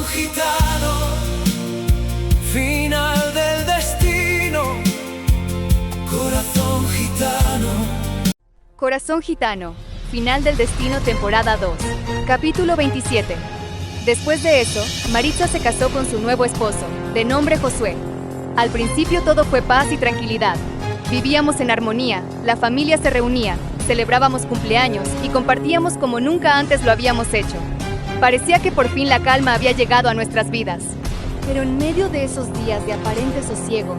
Corazón gitano, final del destino. Corazón gitano. Corazón gitano, final del destino, temporada 2, capítulo 27. Después de eso, Maritza se casó con su nuevo esposo, de nombre Josué. Al principio todo fue paz y tranquilidad. Vivíamos en armonía, la familia se reunía, celebrábamos cumpleaños y compartíamos como nunca antes lo habíamos hecho. Parecía que por fin la calma había llegado a nuestras vidas. Pero en medio de esos días de aparente sosiego,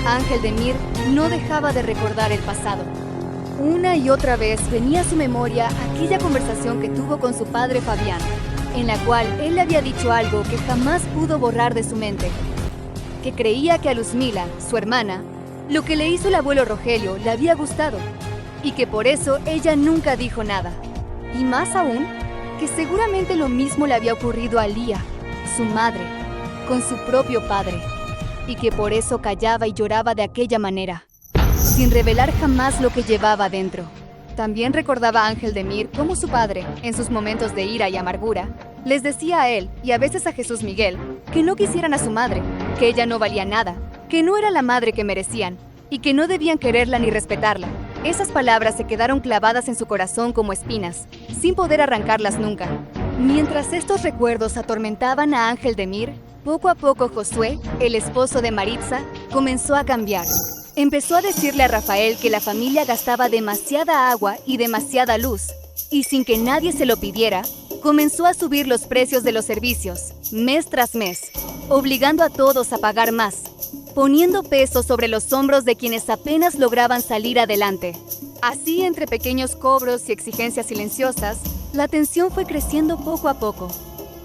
Ángel de Mir no dejaba de recordar el pasado. Una y otra vez venía a su memoria aquella conversación que tuvo con su padre Fabián, en la cual él le había dicho algo que jamás pudo borrar de su mente. Que creía que a Luzmila, su hermana, lo que le hizo el abuelo Rogelio le había gustado, y que por eso ella nunca dijo nada. Y más aún, que seguramente lo mismo le había ocurrido a Lía, su madre, con su propio padre, y que por eso callaba y lloraba de aquella manera, sin revelar jamás lo que llevaba dentro. También recordaba Ángel de Mir cómo su padre, en sus momentos de ira y amargura, les decía a él y a veces a Jesús Miguel que no quisieran a su madre, que ella no valía nada, que no era la madre que merecían y que no debían quererla ni respetarla. Esas palabras se quedaron clavadas en su corazón como espinas, sin poder arrancarlas nunca. Mientras estos recuerdos atormentaban a Ángel de Mir, poco a poco Josué, el esposo de Maritza, comenzó a cambiar. Empezó a decirle a Rafael que la familia gastaba demasiada agua y demasiada luz, y sin que nadie se lo pidiera, comenzó a subir los precios de los servicios, mes tras mes, obligando a todos a pagar más, poniendo peso sobre los hombros de quienes apenas lograban salir adelante. Así, entre pequeños cobros y exigencias silenciosas, la tensión fue creciendo poco a poco,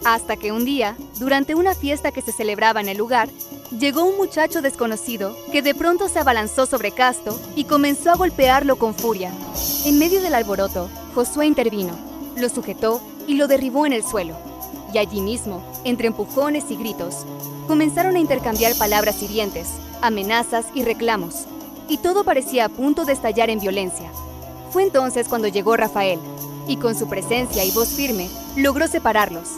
hasta que un día, durante una fiesta que se celebraba en el lugar, llegó un muchacho desconocido que de pronto se abalanzó sobre Casto y comenzó a golpearlo con furia. En medio del alboroto, Josué intervino, lo sujetó y lo derribó en el suelo. Y allí mismo, entre empujones y gritos, comenzaron a intercambiar palabras hirientes, amenazas y reclamos, y todo parecía a punto de estallar en violencia. Fue entonces cuando llegó Rafael, y con su presencia y voz firme, logró separarlos,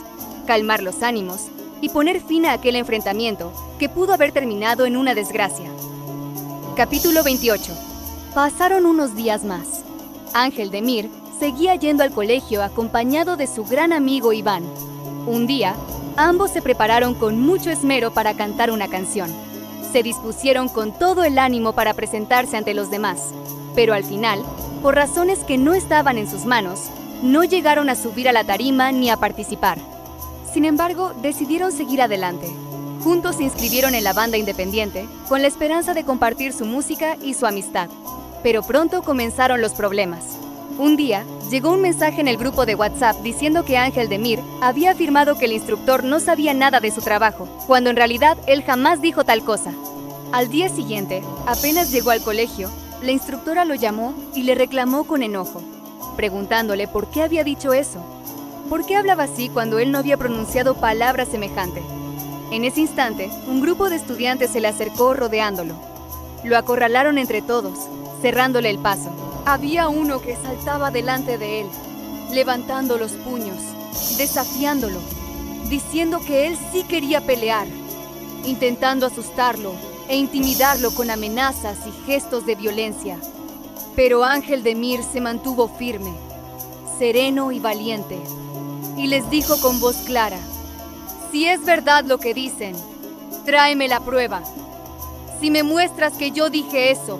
calmar los ánimos y poner fin a aquel enfrentamiento que pudo haber terminado en una desgracia. Capítulo 28. Pasaron unos días más. Ángel de Mir seguía yendo al colegio acompañado de su gran amigo Iván. Un día, ambos se prepararon con mucho esmero para cantar una canción. Se dispusieron con todo el ánimo para presentarse ante los demás, pero al final, por razones que no estaban en sus manos, no llegaron a subir a la tarima ni a participar. Sin embargo, decidieron seguir adelante. Juntos se inscribieron en la banda independiente, con la esperanza de compartir su música y su amistad. Pero pronto comenzaron los problemas. Un día, llegó un mensaje en el grupo de WhatsApp diciendo que Ángel de Mir había afirmado que el instructor no sabía nada de su trabajo, cuando en realidad él jamás dijo tal cosa. Al día siguiente, apenas llegó al colegio, la instructora lo llamó y le reclamó con enojo, preguntándole por qué había dicho eso. ¿Por qué hablaba así cuando él no había pronunciado palabra semejante? En ese instante, un grupo de estudiantes se le acercó rodeándolo. Lo acorralaron entre todos, cerrándole el paso. Había uno que saltaba delante de él, levantando los puños, desafiándolo, diciendo que él sí quería pelear, intentando asustarlo e intimidarlo con amenazas y gestos de violencia. Pero Ángel de Mir se mantuvo firme, sereno y valiente, y les dijo con voz clara: si es verdad lo que dicen, tráeme la prueba. Si me muestras que yo dije eso,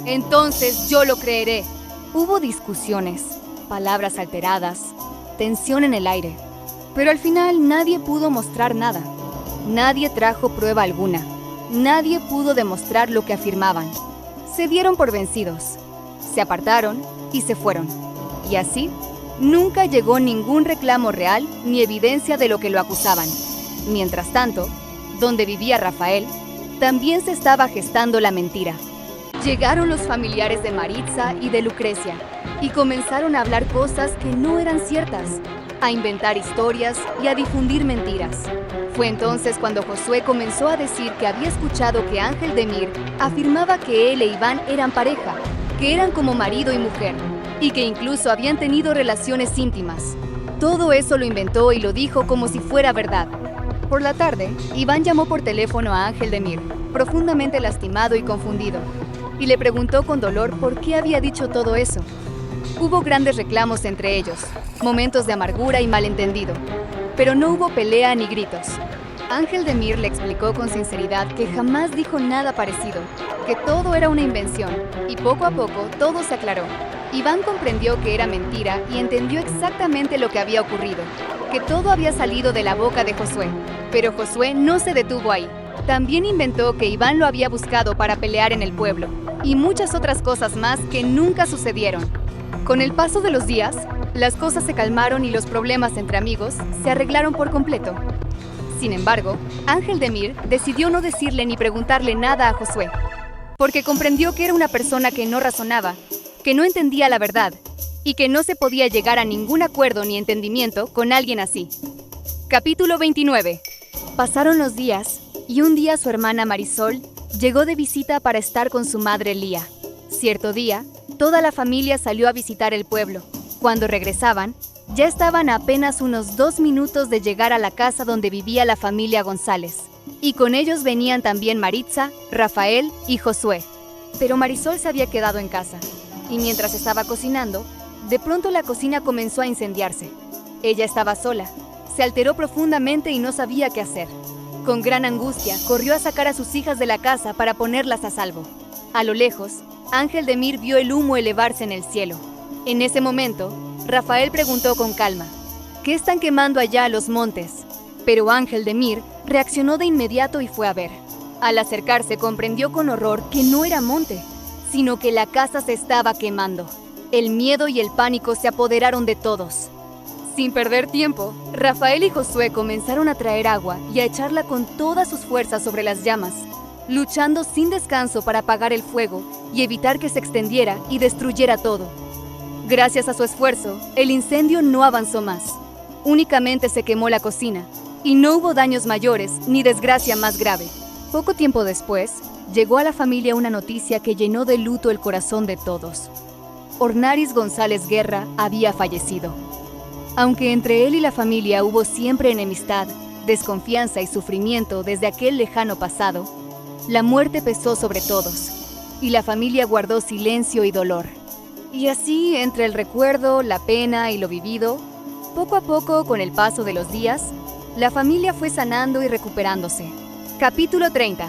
entonces yo lo creeré. Hubo discusiones, palabras alteradas, tensión en el aire, pero al final nadie pudo mostrar nada. Nadie trajo prueba alguna. Nadie pudo demostrar lo que afirmaban. Se dieron por vencidos, se apartaron y se fueron. Y así, nunca llegó ningún reclamo real ni evidencia de lo que lo acusaban. Mientras tanto, donde vivía Rafael, también se estaba gestando la mentira. Llegaron los familiares de Maritza y de Lucrecia y comenzaron a hablar cosas que no eran ciertas, a inventar historias y a difundir mentiras. Fue entonces cuando Josué comenzó a decir que había escuchado que Ángel de Mir afirmaba que él e Iván eran pareja, que eran como marido y mujer, y que incluso habían tenido relaciones íntimas. Todo eso lo inventó y lo dijo como si fuera verdad. Por la tarde, Iván llamó por teléfono a Ángel Demir, profundamente lastimado y confundido, y le preguntó con dolor por qué había dicho todo eso. Hubo grandes reclamos entre ellos, momentos de amargura y malentendido, pero no hubo pelea ni gritos. Ángel Demir le explicó con sinceridad que jamás dijo nada parecido, que todo era una invención, y poco a poco todo se aclaró. Iván comprendió que era mentira y entendió exactamente lo que había ocurrido, que todo había salido de la boca de Josué. Pero Josué no se detuvo ahí. También inventó que Iván lo había buscado para pelear en el pueblo, y muchas otras cosas más que nunca sucedieron. Con el paso de los días, las cosas se calmaron y los problemas entre amigos se arreglaron por completo. Sin embargo, Ángel Demir decidió no decirle ni preguntarle nada a Josué, porque comprendió que era una persona que no razonaba, que no entendía la verdad, y que no se podía llegar a ningún acuerdo ni entendimiento con alguien así. Capítulo 29. Pasaron los días, y un día su hermana Marisol llegó de visita para estar con su madre Lía. Cierto día, toda la familia salió a visitar el pueblo. Cuando regresaban, ya estaban a apenas unos 2 minutos de llegar a la casa donde vivía la familia González. Y con ellos venían también Maritza, Rafael y Josué. Pero Marisol se había quedado en casa, y mientras estaba cocinando, de pronto la cocina comenzó a incendiarse. Ella estaba sola, se alteró profundamente y no sabía qué hacer. Con gran angustia, corrió a sacar a sus hijas de la casa para ponerlas a salvo. A lo lejos, Ángel Demir vio el humo elevarse en el cielo. En ese momento, Rafael preguntó con calma, ¿qué están quemando allá a los montes? Pero Ángel Demir reaccionó de inmediato y fue a ver. Al acercarse, comprendió con horror que no era monte, sino que la casa se estaba quemando. El miedo y el pánico se apoderaron de todos. Sin perder tiempo, Rafael y Josué comenzaron a traer agua y a echarla con todas sus fuerzas sobre las llamas, luchando sin descanso para apagar el fuego y evitar que se extendiera y destruyera todo. Gracias a su esfuerzo, el incendio no avanzó más. Únicamente se quemó la cocina, y no hubo daños mayores ni desgracia más grave. Poco tiempo después, llegó a la familia una noticia que llenó de luto el corazón de todos. Ornaris González Guerra había fallecido. Aunque entre él y la familia hubo siempre enemistad, desconfianza y sufrimiento desde aquel lejano pasado, la muerte pesó sobre todos, y la familia guardó silencio y dolor. Y así, entre el recuerdo, la pena y lo vivido, poco a poco, con el paso de los días, la familia fue sanando y recuperándose. Capítulo 30.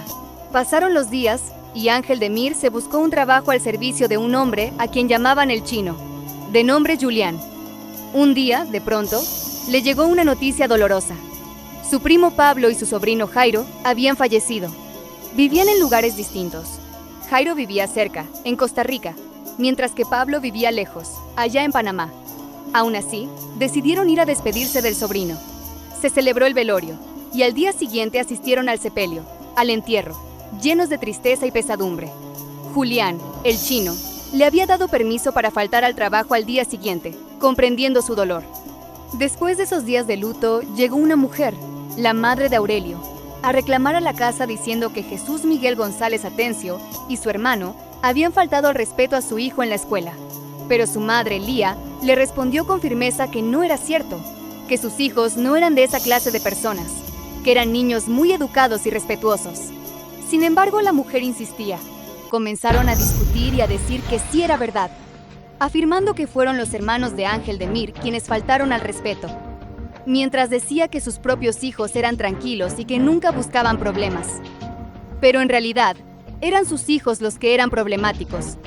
Pasaron los días, y Ángel Demir se buscó un trabajo al servicio de un hombre a quien llamaban el Chino, de nombre Julián. Un día, de pronto, le llegó una noticia dolorosa. Su primo Pablo y su sobrino Jairo habían fallecido. Vivían en lugares distintos. Jairo vivía cerca, en Costa Rica, mientras que Pablo vivía lejos, allá en Panamá. Aún así, decidieron ir a despedirse del sobrino. Se celebró el velorio, y al día siguiente asistieron al sepelio, al entierro, llenos de tristeza y pesadumbre. Julián, el Chino, le había dado permiso para faltar al trabajo al día siguiente, comprendiendo su dolor. Después de esos días de luto, llegó una mujer, la madre de Aurelio, a reclamar a la casa diciendo que Jesús Miguel González Atencio y su hermano habían faltado al respeto a su hijo en la escuela. Pero su madre, Lía, le respondió con firmeza que no era cierto, que sus hijos no eran de esa clase de personas, que eran niños muy educados y respetuosos. Sin embargo, la mujer insistía. Comenzaron a discutir y a decir que sí era verdad, afirmando que fueron los hermanos de Ángel Demir quienes faltaron al respeto, mientras decía que sus propios hijos eran tranquilos y que nunca buscaban problemas. Pero en realidad, eran sus hijos los que eran problemáticos,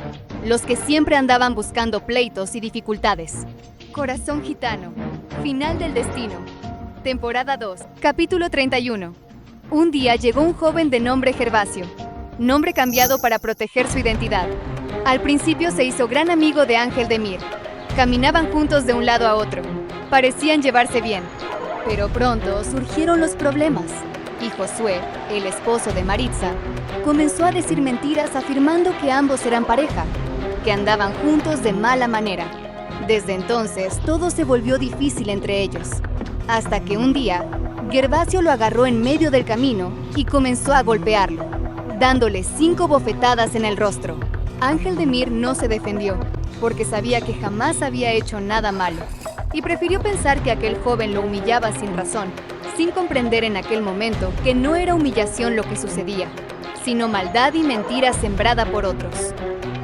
los que siempre andaban buscando pleitos y dificultades. Corazón gitano, final del destino. Temporada 2, capítulo 31. Un día llegó un joven de nombre Gervasio, nombre cambiado para proteger su identidad. Al principio se hizo gran amigo de Ángel Demir. Caminaban juntos de un lado a otro. Parecían llevarse bien. Pero pronto surgieron los problemas. Y Josué, el esposo de Maritza, comenzó a decir mentiras afirmando que ambos eran pareja, que andaban juntos de mala manera. Desde entonces, todo se volvió difícil entre ellos. Hasta que un día, Gervasio lo agarró en medio del camino y comenzó a golpearlo, dándole 5 bofetadas en el rostro. Ángel Demir no se defendió, porque sabía que jamás había hecho nada malo. y prefirió pensar que aquel joven lo humillaba sin razón, sin comprender en aquel momento que no era humillación lo que sucedía, sino maldad y mentira sembrada por otros.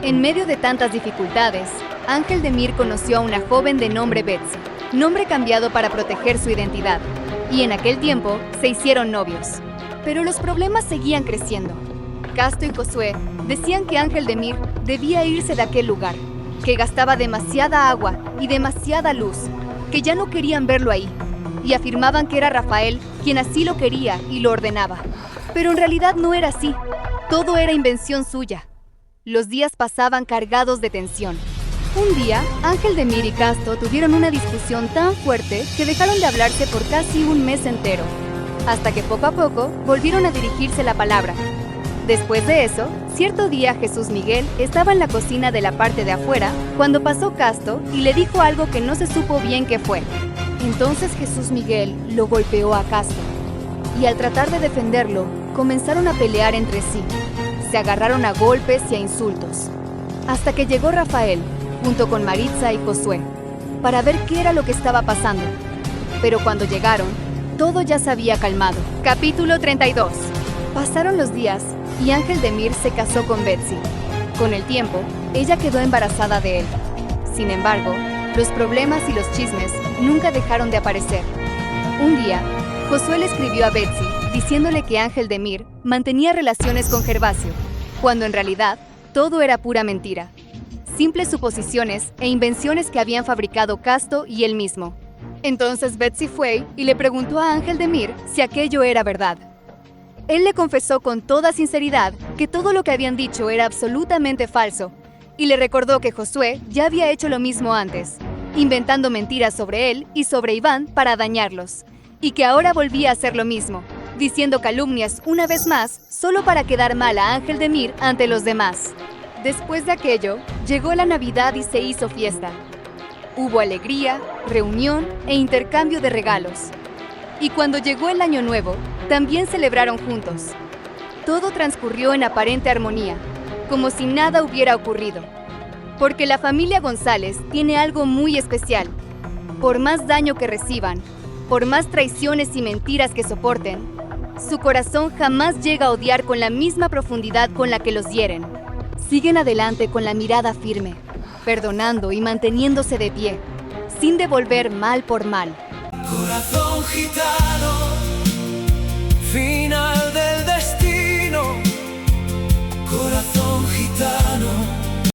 En medio de tantas dificultades, Ángel de Mir conoció a una joven de nombre Betsy, nombre cambiado para proteger su identidad, y en aquel tiempo se hicieron novios. Pero los problemas seguían creciendo. Casto y Josué decían que Ángel de Mir debía irse de aquel lugar, que gastaba demasiada agua y demasiada luz, que ya no querían verlo ahí, y afirmaban que era Rafael quien así lo quería y lo ordenaba. Pero en realidad no era así, todo era invención suya. Los días pasaban cargados de tensión. Un día, Ángel de Mir y Casto tuvieron una discusión tan fuerte que dejaron de hablarse por casi un mes entero, hasta que poco a poco volvieron a dirigirse la palabra. Después de eso, cierto día Jesús Miguel estaba en la cocina de la parte de afuera cuando pasó Casto y le dijo algo que no se supo bien qué fue. Entonces Jesús Miguel lo golpeó a Casto, y al tratar de defenderlo, comenzaron a pelear entre sí. Se agarraron a golpes y a insultos, hasta que llegó Rafael, junto con Maritza y Josué, para ver qué era lo que estaba pasando. Pero cuando llegaron, todo ya se había calmado. Capítulo 32. Pasaron los días y Ángel de Mir se casó con Betsy. Con el tiempo, ella quedó embarazada de él. Sin embargo, los problemas y los chismes nunca dejaron de aparecer. Un día, Josué le escribió a Betsy diciéndole que Ángel de Mir mantenía relaciones con Gervasio, cuando en realidad todo era pura mentira. Simples suposiciones e invenciones que habían fabricado Casto y él mismo. Entonces Betsy fue y le preguntó a Ángel de Mir si aquello era verdad. Él le confesó con toda sinceridad que todo lo que habían dicho era absolutamente falso, y le recordó que Josué ya había hecho lo mismo antes, inventando mentiras sobre él y sobre Iván para dañarlos, y que ahora volvía a hacer lo mismo, diciendo calumnias una vez más solo para quedar mal a Ángel de Mir ante los demás. Después de aquello, llegó la Navidad y se hizo fiesta. Hubo alegría, reunión e intercambio de regalos. Y cuando llegó el Año Nuevo, también celebraron juntos. Todo transcurrió en aparente armonía, como si nada hubiera ocurrido. Porque la familia González tiene algo muy especial. Por más daño que reciban, por más traiciones y mentiras que soporten, su corazón jamás llega a odiar con la misma profundidad con la que los hieren. Siguen adelante con la mirada firme, perdonando y manteniéndose de pie, sin devolver mal por mal. Corazón gitano, final